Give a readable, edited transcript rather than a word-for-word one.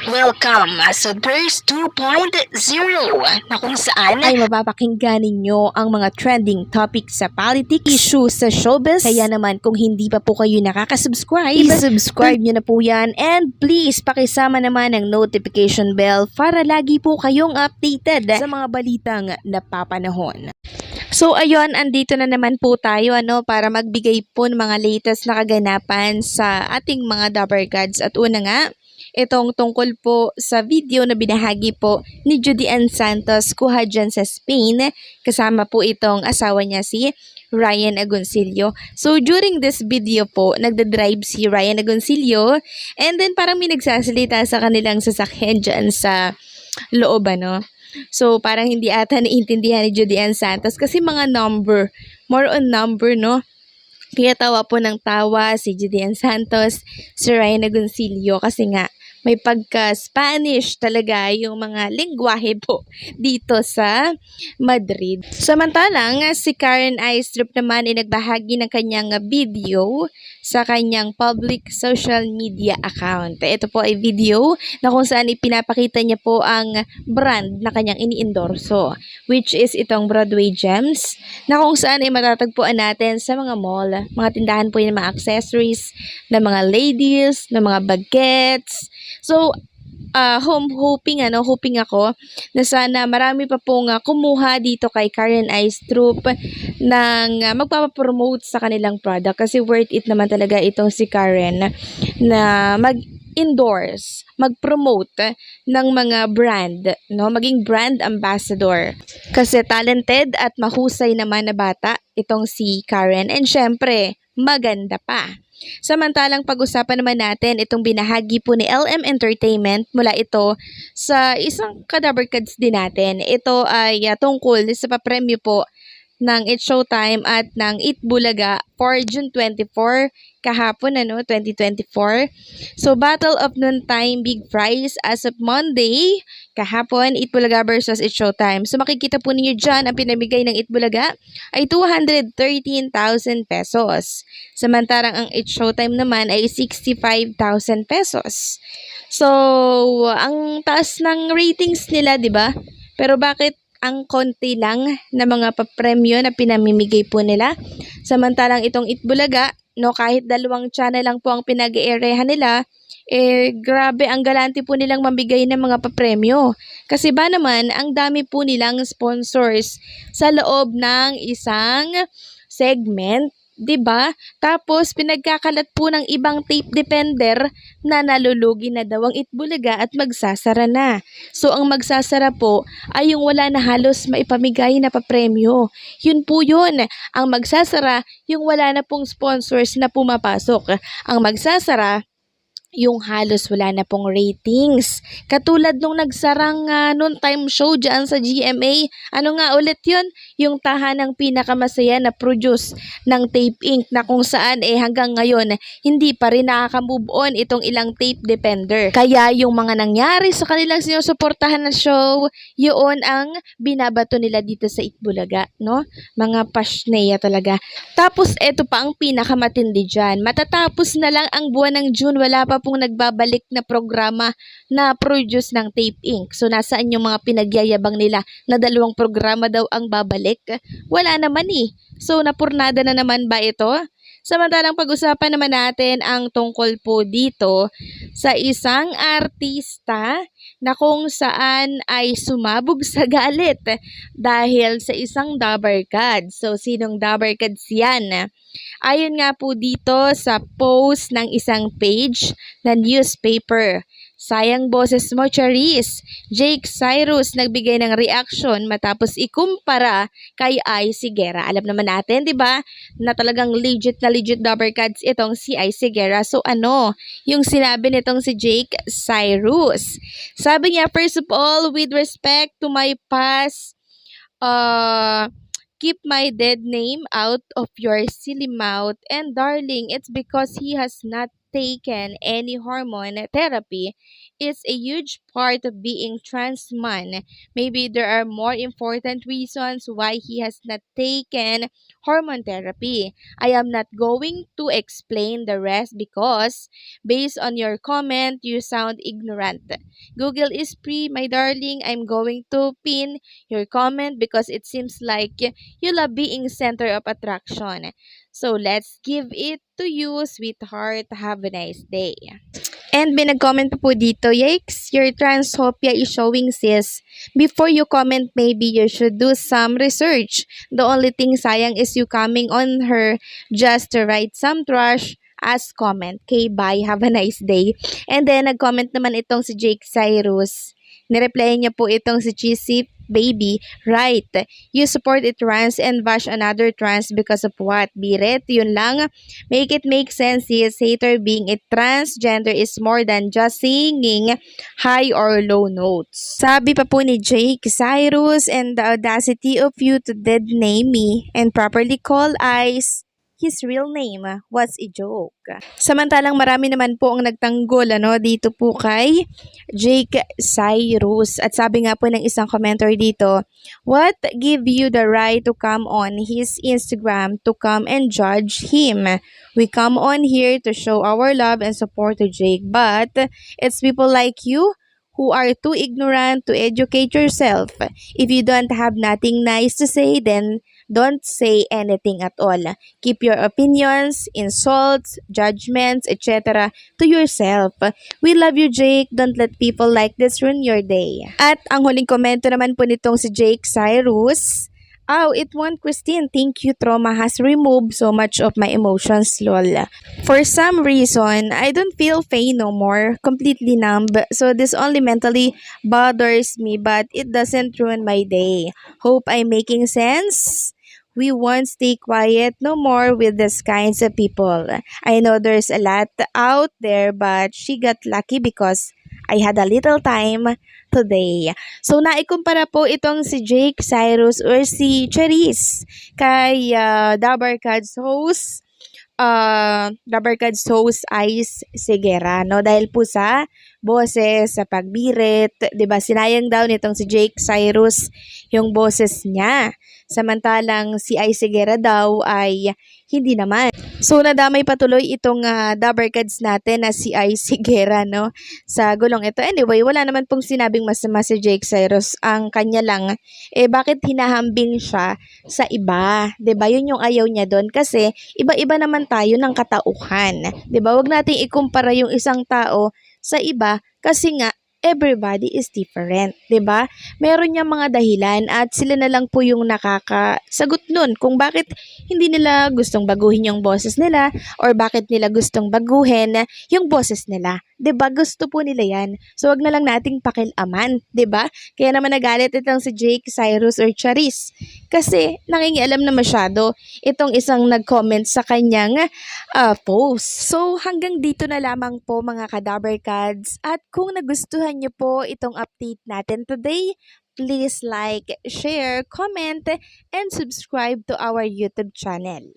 Welcome sa Thirst 2.0 na kung saan ay mapapakinggan ninyo ang mga trending topics sa politics, issues sa showbiz. Kaya naman kung hindi pa po kayo nakaka-subscribe, i-subscribe nyo na po yan. And please, pakisama naman ang notification bell para lagi po kayong updated sa mga balitang napapanahon. So ayun, andito na naman po tayo para magbigay po ng mga latest na kaganapan sa ating mga Dabber Gods. At una nga, itong tungkol po sa video na binahagi po ni Judy Ann Santos kuha dyan sa Spain. Kasama po itong asawa niya si Ryan Agoncillo. So during this video po, nagdadrive si Ryan Agoncillo and then parang may nagsasalita sa kanilang sasakyan dyan sa loob So parang hindi ata naiintindihan ni Judy Ann Santos kasi mga number, more on number Kaya tawa po ng tawa si Judy Ann Santos, si Ryan Agoncillo kasi nga may pagka-Spanish talaga yung mga lengguwahe po dito sa Madrid. Samantalang si Karen Aistrup naman ay nagbahagi ng kanyang video sa kanyang public social media account. Ito po ay video na kung saan ipinapakita niya po ang brand na kanyang ini-endorso, which is itong Broadway Gems, na kung saan ay matatagpuan natin sa mga mall, mga tindahan po yung mga accessories na mga ladies, na mga bagets. So, hoping ako na sana marami pa pong kumuha dito kay Karen Aistrup ng magpapapromote sa kanilang product kasi worth it naman talaga itong si Karen na mag-endorse, mag-promote ng mga brand, maging brand ambassador. Kasi talented at mahusay naman na bata itong si Karen and syempre, maganda pa. Samantalang pag-usapan naman natin itong binahagi po ni LM Entertainment mula ito sa isang Dabber Gods din natin. Ito ay tungkol sa papremyo po ng It's Showtime at ng Eat Bulaga for June 24 kahapon 2024. So Battle of Noontime Big Prize as of Monday kahapon, Eat Bulaga versus It's Showtime. So makikita po ninyo dyan ang pinamigay ng Eat Bulaga ay 213,000 pesos. Samantarang ang It's Showtime naman ay 65,000 pesos. So ang taas ng ratings nila, 'di ba? Pero bakit ang konti lang na mga papremyo na pinamimigay po nila? Samantalang itong Eat Bulaga, kahit 2 channel lang po ang pinag-eerehan nila, grabe ang galante po nilang mamigay ng mga papremyo. Kasi ba naman, ang dami po nilang sponsors sa loob ng isang segment, 'di ba? Tapos pinagkakalat po ng ibang tape depender na nalulugi na daw ang Eat Bulaga at magsasara na. So ang magsasara po ay yung wala na halos maipamigay na papremyo. Yun po yun. Ang magsasara, yung wala na pong sponsors na pumapasok. Ang magsasara, yung halos wala na pong ratings. Katulad nung nagsarang noontime show dyan sa GMA. Ano nga ulit yun? Yung tahanang pinakamasaya na produce ng Tape Inc. na kung saan hanggang ngayon hindi pa rin nakaka-move on itong ilang tape depender. Kaya yung mga nangyari sa kanilang sinusuportahan na show, yun ang binabato nila dito sa Eat Bulaga, Mga pasneya talaga. Tapos eto pa ang pinakamatindi dyan. Matatapos na lang ang buwan ng June, wala pa pong nagbabalik na programa na produce ng Tape Inc. So nasaan yung mga pinagyayabang nila na 2 programa daw ang babalik? Wala naman So napurnada na naman ba ito? Samantalang pag-usapan naman natin ang tungkol po dito sa isang artista na kung saan ay sumabog sa galit dahil sa isang Dabber God. So sinong Dabber Gods yan? Ayon nga po dito sa post ng isang page na newspaper. Sayang boses mo, Charis. Jake Cyrus nagbigay ng reaction matapos ikumpara kay Ice Guerra. Alam naman natin, 'di ba, na talagang legit na legit Dabber Gods itong si Ice Guerra. So yung sinabi nitong si Jake Cyrus? Sabi niya, first of all, with respect to my past, keep my dead name out of your silly mouth. And darling, it's because he has not taken any hormone therapy It's a huge part of being trans man. Maybe there are more important reasons why he has not taken hormone therapy. I am not going to explain the rest because based on your comment, you sound ignorant. Google is free, my darling. I'm going to pin your comment because it seems like you love being center of attraction. So let's give it to you, sweetheart. Have a nice day. And may nag-comment pa po dito, yikes, your transphobia is showing sis. Before you comment, maybe you should do some research. The only thing sayang is you coming on her just to write some trash as comment. Okay, bye. Have a nice day. And then, nag-comment naman itong si Jake Cyrus. Nireply niya po itong si Cheesy Baby. Right. You support it trans and bash another trans because of what? Biret, yun lang. Make it make sense. Yes, hater being a transgender is more than just singing high or low notes. Sabi pa po ni Jake Cyrus, and the audacity of you to dead name me and properly call Ice his real name was a joke. Samantalang marami naman po ang nagtanggol dito po kay Jake Cyrus. At sabi nga po ng isang commenter dito, what give you the right to come on his Instagram to come and judge him? We come on here to show our love and support to Jake, but it's people like you who are too ignorant to educate yourself. If you don't have nothing nice to say, then don't say anything at all. Keep your opinions, insults, judgments, etc. to yourself. We love you, Jake. Don't let people like this ruin your day. At ang huling komento naman po nitong si Jake Cyrus, oh, it won't, Christine. Thank you. Trauma has removed so much of my emotions, lol. For some reason, I don't feel pain no more. Completely numb. So this only mentally bothers me, but it doesn't ruin my day. Hope I'm making sense. We won't stay quiet no more with these kinds of people. I know there's a lot out there, but she got lucky because I had a little time today. So, naikumpara po itong si Jake Cyrus or si Cherise kay Dabarkad's host, Ice Segura, no? Dahil po sa boses, sa pagbirit, 'di ba? Sinayang daw nitong si Jake Cyrus yung boses niya. Samantalang si Ice Segura daw ay hindi naman. So, nadamay patuloy itong Dabarkads natin na si Ice Segura, no? Sa gulong ito. Anyway, wala naman pong sinabing masama si Jake Cyrus. Ang kanya lang, bakit hinahambing siya sa iba? 'Di ba? Yun yung ayaw niya doon kasi iba-iba naman tayo ng katauhan. 'Di ba? Wag nating ikumpara yung isang tao sa iba kasi nga everybody is different, 'di ba? Meron niyang mga dahilan at sila na lang po yung nakakasagot nun kung bakit hindi nila gustong baguhin yung boses nila or bakit nila gustong baguhin yung boses nila. 'Di ba? Gusto po nila 'yan. So wag na lang nating pakialaman, 'di ba? Kaya naman nagalit itong si Jake Cyrus or Charis kasi nangingialam na masyado itong isang nag-comment sa kanyang post. So hanggang dito na lamang po mga Kadabarkads, at kung nagustuhan niyo po itong update natin today, please like, share, comment, and subscribe to our YouTube channel.